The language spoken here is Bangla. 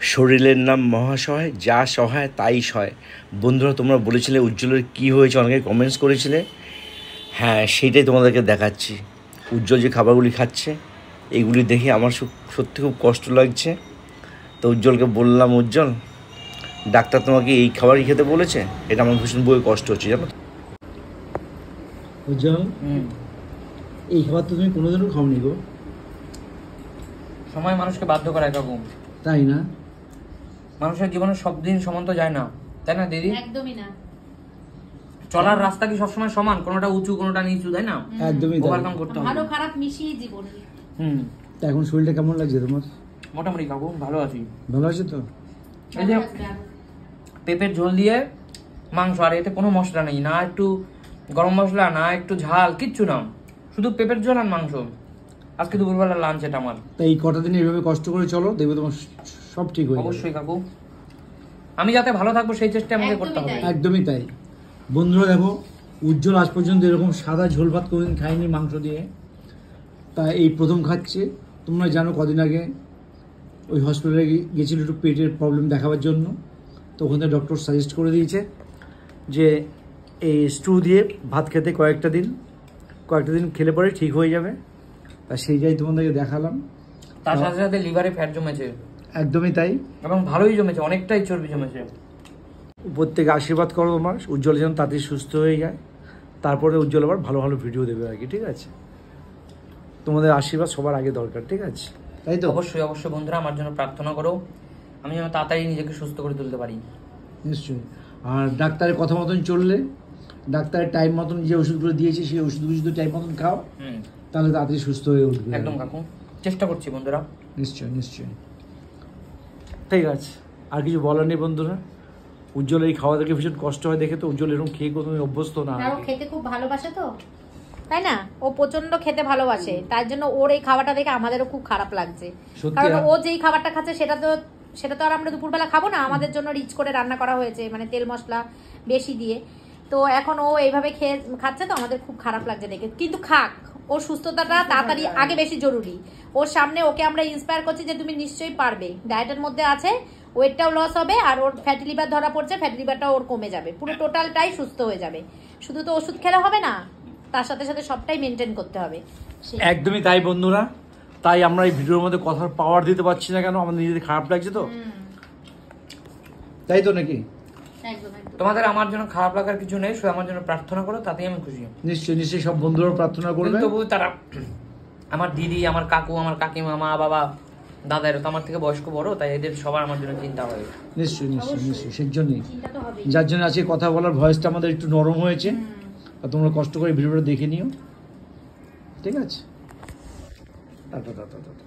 শরীরের নাম মহাসহায়, যা সহায় তাই সহায়। বন্ধুরা, তোমরা বলেছিলে উজ্জ্বলের কী হয়েছে, অনেকে কমেন্টস করেছিলে। হ্যাঁ, সেইটাই তোমাদেরকে দেখাচ্ছি। উজ্জ্বল যে খাবারগুলি খাচ্ছে, এইগুলি দেখে আমার সত্যি খুব কষ্ট লাগছে। তো উজ্জ্বলকে বললাম, উজ্জ্বল, ডাক্তার তোমাকে এই খাবারই খেতে বলেছে, এটা আমার ভীষণ বই কষ্ট হচ্ছে, জানো। উজ্জ্বল, এই খাবার তো তুমি কোনোদিনও খাওনি গো। সময় মানুষকে বাধ্য করায় কাকু, তাই না? মানুষের জীবনে সব দিন সমান তো যায় না, তাই না দিদি? একদমই না। চলার রাস্তা কি সবসময় সমান? কোনোটা উঁচু কোনোটা নিচু, তাই না? একদমই তাই। ওভারকাম করতে হবে। ভালো খারাপ মিশিয়ে জীবন। তা এখন শরীরটা কেমন লাগছে তোমার? মোটামুটি কাকু ভালো আছি। ভালো আছে তো? এই যে পেঁপের ঝোল দিয়ে মাংস, আর এতে কোনো মশলা নেই, না একটু গরম মশলা, না একটু ঝাল, কিচ্ছু না, শুধু পেঁপের ঝোল আর মাংস। আজকে দুপুরবেলা লাঞ্চ এটা আমার। তাই এই কটা দিন এইভাবে কষ্ট করে চলো, দেখবে তোমার সব ঠিক হয়ে যাবে। অবশ্যই কাকু, আমি যাতে ভালো থাকবো সেই চেষ্টা আমাকে করতে হবে। একদমই তাই। বন্ধুরা দেখো, উজ্জ্বল আজ পর্যন্ত এরকম সাদা ঝোল ভাত কোনোদিন খায়নি মাংস দিয়ে, তা এই প্রথম খাচ্ছে। তোমরা জানো কদিন আগে ওই হসপিটালে গেছিল একটু পেটের প্রবলেম দেখাবার জন্য, তো ওখানে ডক্টর সাজেস্ট করে দিয়েছে যে এই স্টু দিয়ে ভাত খেতে কয়েকটা দিন খেলে পরে ঠিক হয়ে যাবে। তা সেইটাই তোমাদেরকে দেখালাম। তার সাথে সাথে লিভারে ফ্যাট জমেছে। একদমই তাই, এবং ভালোই জমেছে, অনেকটাই চর্বি জমেছে। উপর থেকে আশীর্বাদ করো তোমার, উজ্জ্বল যেন তাড়াতাড়ি সুস্থ হয়ে যায়। তারপরে উজ্জ্বল আবার ভালো ভালো ভিডিও দেবে আর কি, ঠিক আছে? তোমাদের আশীর্বাদ সবার আগে দরকার, ঠিক আছে? তাই তো? অবশ্যই অবশ্যই বন্ধুরা, আমার জন্য প্রার্থনা করো, আমি যেন তাড়াতাড়ি নিজেকে সুস্থ করে তুলতে পারি। নিশ্চয়ই। আর ডাক্তারের কথা মতন চললে, ডাক্তারের টাইম মতন যে ওষুধগুলো দিয়েছে সেই ওষুধগুলো যদি টাইম মতন খাও, তাহলে তাড়াতাড়ি সুস্থ হয়ে উঠবে। একদম কাকু, চেষ্টা করছি বন্ধুরা। নিশ্চয়ই নিশ্চয়ই। ঠিক আছে, আর কিছু বলার নেই বন্ধুরা। উজ্জ্বল এই খাওয়া দেখে ভীষণ কষ্ট হয় দেখে, তো উজ্জ্বল এরকম খেয়ে কোনো অভ্যস্ত না। ও খেতে খুব ভালোবাসে তো, তাই না? ও প্রচন্ড খেতে ভালোবাসে, তার জন্য ওর এই খাবারটা দেখে আমাদেরও খুব খারাপ লাগছে। কারণ ও যেই খাবারটা খাচ্ছে সেটা তো আর আমরা দুপুরবেলা খাবো না, আমাদের জন্য রিচ করে রান্না করা হয়েছে, মানে তেল মশলা বেশি দিয়ে। তো এখন ও এইভাবে খাচ্ছে, তো আমাদের খুব খারাপ লাগছে দেখে। কিন্তু খাক, ওর সুস্থতাটা তাড়াতাড়ি আগে বেশি জরুরি। ওর সামনে ওকে আমরা ইন্সপায়ার করছি যে তুমি নিশ্চয়ই পারবে। ডায়েটের মধ্যে আছে, ওয়েটটাও লস হবে, আর ওর ফ্যাটি লিভার ধরা পড়ছে, ফ্যাটি লিভারটাও ওর কমে যাবে, পুরো টোটালটাই সুস্থ হয়ে যাবে। শুধু তো ওষুধ খেলে হবে না, তার সাথে সাথে সবটাই মেনটেন করতে হবে। একদমই তাই বন্ধুরা। তাই আমরা এই ভিডিওর মধ্যে কথার পাওয়ার দিতে পারছি না কেন, আমাদের নিজেদের খারাপ লাগছে তো, তাই তো নাকি? তোমাদের আমার জন্য খারাপ লাগার কিছু নেই, শুধু আমার জন্য প্রার্থনা করো, তাতেই আমি খুশি। নিশ্চয়ই নিশ্চয়ই, সব বন্ধুরা প্রার্থনা করবে। তবু তারা, আমার দিদি, আমার কাকু, আমার কাকিমা, মা বাবা, দাদা, এরা তো আমার থেকে বয়স্ক বড়, তাই এদের সবার আমার জন্য চিন্তা হয়। নিশ্চয়ই নিশ্চয়ই নিশ্চয়ই, সেই জন্যই, যার জন্য আজকে কথা বলার ভয়েসটা আমাদের একটু নরম হয়েছে। আর তোমরা কষ্ট করে ভিডিওটা দেখে নিও, ঠিক আছে? Tata tata tata.